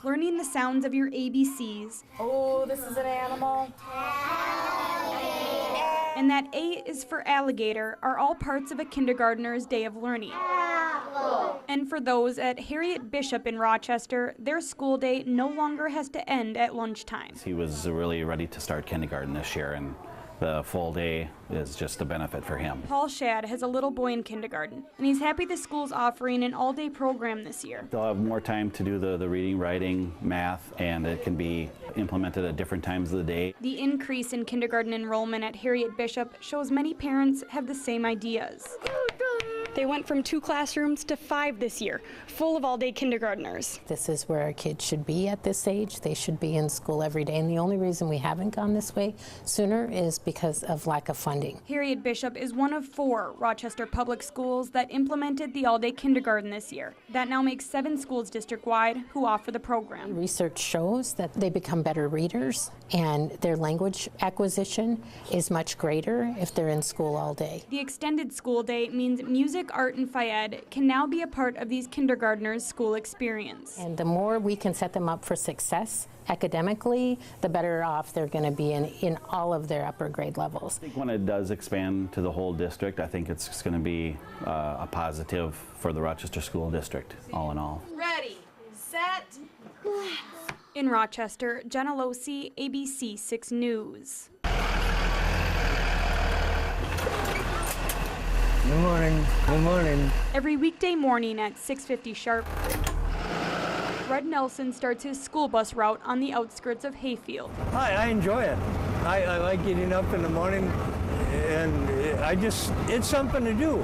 Learning the sounds of your ABCs. Oh, this is an animal. And that A is for alligator are all parts of a kindergartner's day of learning. And for those at Harriet Bishop in Rochester, their school day no longer has to end at lunchtime. He was really ready to start kindergarten this year, and the full day is just a benefit for him. Paul Shad has a little boy in kindergarten, and he's happy the school's offering an all-day program this year. They'll have more time to do the reading, writing, math, and it can be implemented at different times of the day. The increase in kindergarten enrollment at Harriet Bishop shows many parents have the same ideas. They went from 2 classrooms to 5 this year, full of all-day kindergartners. This is where our kids should be at this age. They should be in school every day, and the only reason we haven't gone this way sooner is because of lack of funding. Harriet Bishop is one of 4 Rochester public schools that implemented the all-day kindergarten this year. That now makes 7 schools district-wide who offer the program. Research shows that they become better readers, and their language acquisition is much greater if they're in school all day. The extended school day means music, art, and Phy-Ed can now be a part of these kindergartners' school experience. And the more we can set them up for success academically, the better off they're going to be in all of their upper grade levels. I think when it does expand to the whole district, I think it's going to be a positive for the Rochester School District, all in all. Ready, set. In Rochester, Jenna Losi, ABC 6 News. Good morning. Good morning. Every weekday morning at 6:50 sharp, Red Nelson starts his school bus route on the outskirts of Hayfield. Hi, I enjoy it. I like getting up in the morning, and it's something to do.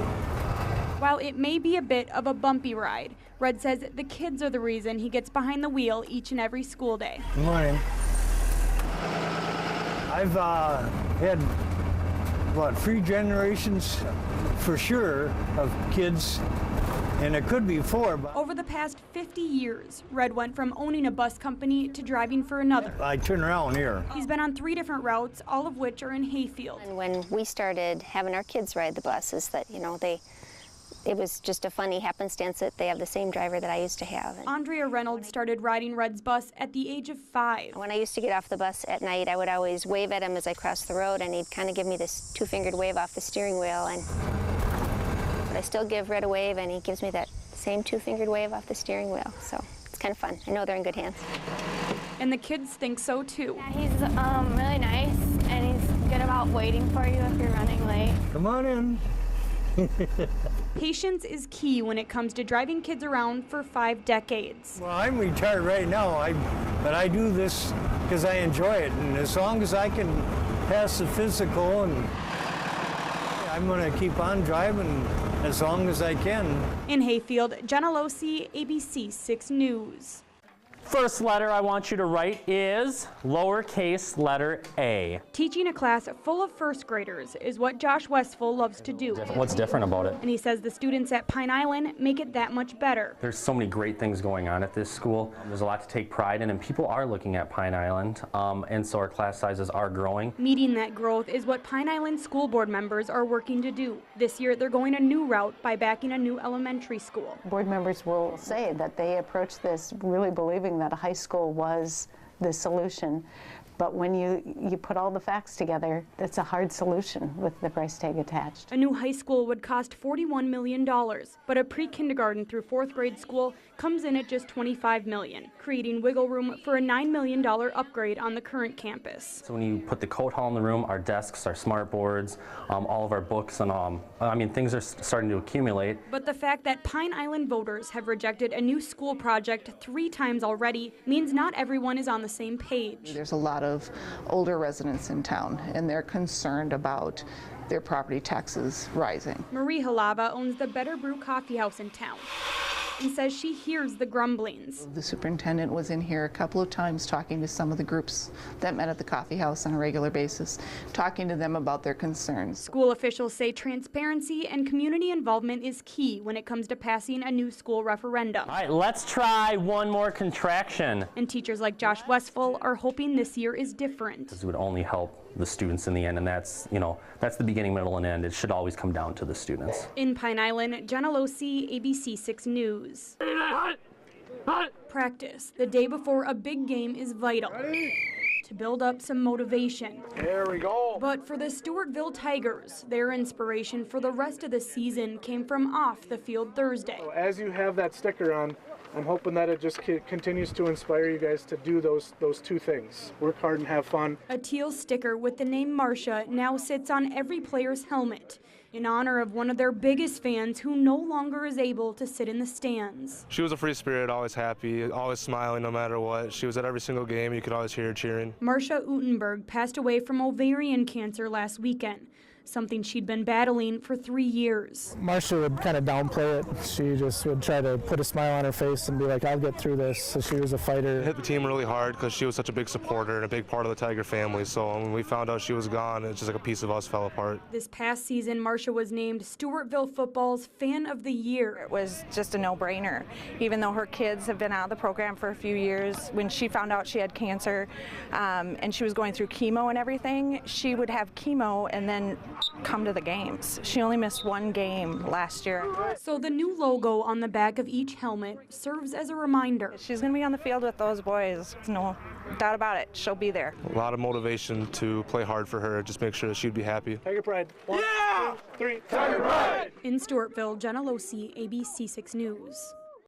While it may be a bit of a bumpy ride, Red says the kids are the reason he gets behind the wheel each and every school day. Good morning. I've had, 3 generations for sure of kids, and it could be 4. But Over the past 50 years, Red went from owning a bus company to driving for another. I turn around here. He's been on 3 different routes, all of which are in Hayfield. And when we started having our kids ride the buses, that it was just a funny happenstance that they have the same driver that I used to have. And Andrea Reynolds started riding Red's bus at the age of 5. when I used to get off the bus at night, I would always wave at him as I crossed the road, and he'd kind of give me this 2-fingered wave off the steering wheel. But I still give Red a wave, and he gives me that same 2-fingered wave off the steering wheel. So it's kind of fun. I know they're in good hands. And the kids think so too. Yeah, he's really nice, and he's good about waiting for you if you're running late. Come on in. Patience is key when it comes to driving kids around for 5 decades. Well, I'm retired right now, but I do this because I enjoy it, and as long as I can pass the physical, and I'm going to keep on driving as long as I can. In Hayfield, Jenna Losi, ABC 6 News. First letter I want you to write is lowercase letter A. Teaching a class full of first graders is what Josh Westfall loves to do. What's different about it? And he says the students at Pine Island make it that much better. There's so many great things going on at this school. There's a lot to take pride in, and people are looking at Pine Island, and so our class sizes are growing. Meeting that growth is what Pine Island School Board members are working to do. This year, they're going a new route by backing a new elementary school. Board members will say that they approached this really believing that a high school was the solution. But when you put all the facts together, it's a hard solution with the price tag attached. A new high school would cost $41 million, but a pre-kindergarten through 4th grade school comes in at just $25 million, creating wiggle room for a $9 million upgrade on the current campus. So when you put the coat hall in the room, our desks, our smart boards, all of our books, and things are starting to accumulate. But the fact that Pine Island voters have rejected a new school project 3 times already means not everyone is on the same page. There's a lot of older residents in town, and they're concerned about their property taxes rising. Marie Halava owns the Better Brew Coffee House in town and says she hears the grumblings. The superintendent was in here a couple of times talking to some of the groups that met at the coffee house on a regular basis, talking to them about their concerns. School officials say transparency and community involvement is key when it comes to passing a new school referendum. All right, let's try one more contraction. And teachers like Josh Westfall are hoping this year is different. This would only help the students in the end, and that's, you know, that's the beginning, middle, and end. It should always come down to the students. In Pine Island, Jenna Losi, ABC 6 News. Practice the day before a big game is vital to build up some motivation. There we go. But for the Stewartville Tigers, their inspiration for the rest of the season came from off the field Thursday. As you have that sticker on, I'm hoping that it just continues to inspire you guys to do those two things. Work hard and have fun. A teal sticker with the name Marcia now sits on every player's helmet in honor of one of their biggest fans who no longer is able to sit in the stands. She was a free spirit, always happy, always smiling no matter what. She was at every single game. You could always hear her cheering. Marcia Utenberg passed away from ovarian cancer last weekend, something she'd been battling for 3 years. Marcia would kind of downplay it. She just would try to put a smile on her face and be like, I'll get through this. So she was a fighter. Hit the team really hard because she was such a big supporter and a big part of the Tiger family. So when we found out she was gone, it's just like a piece of us fell apart. This past season, Marcia was named Stewartville Football's Fan of the Year. It was just a no-brainer. Even though her kids have been out of the program for a few years, when she found out she had cancer and she was going through chemo and everything, she would have chemo and then come to the games. She only missed one game last year. So the new logo on the back of each helmet serves as a reminder. She's going to be on the field with those boys. No doubt about it. She'll be there. A lot of motivation to play hard for her, just make sure that she'd be happy. Tiger Pride. 1, 2, 3. Tiger Pride! In Stewartville, Jenna Losi, ABC 6 News.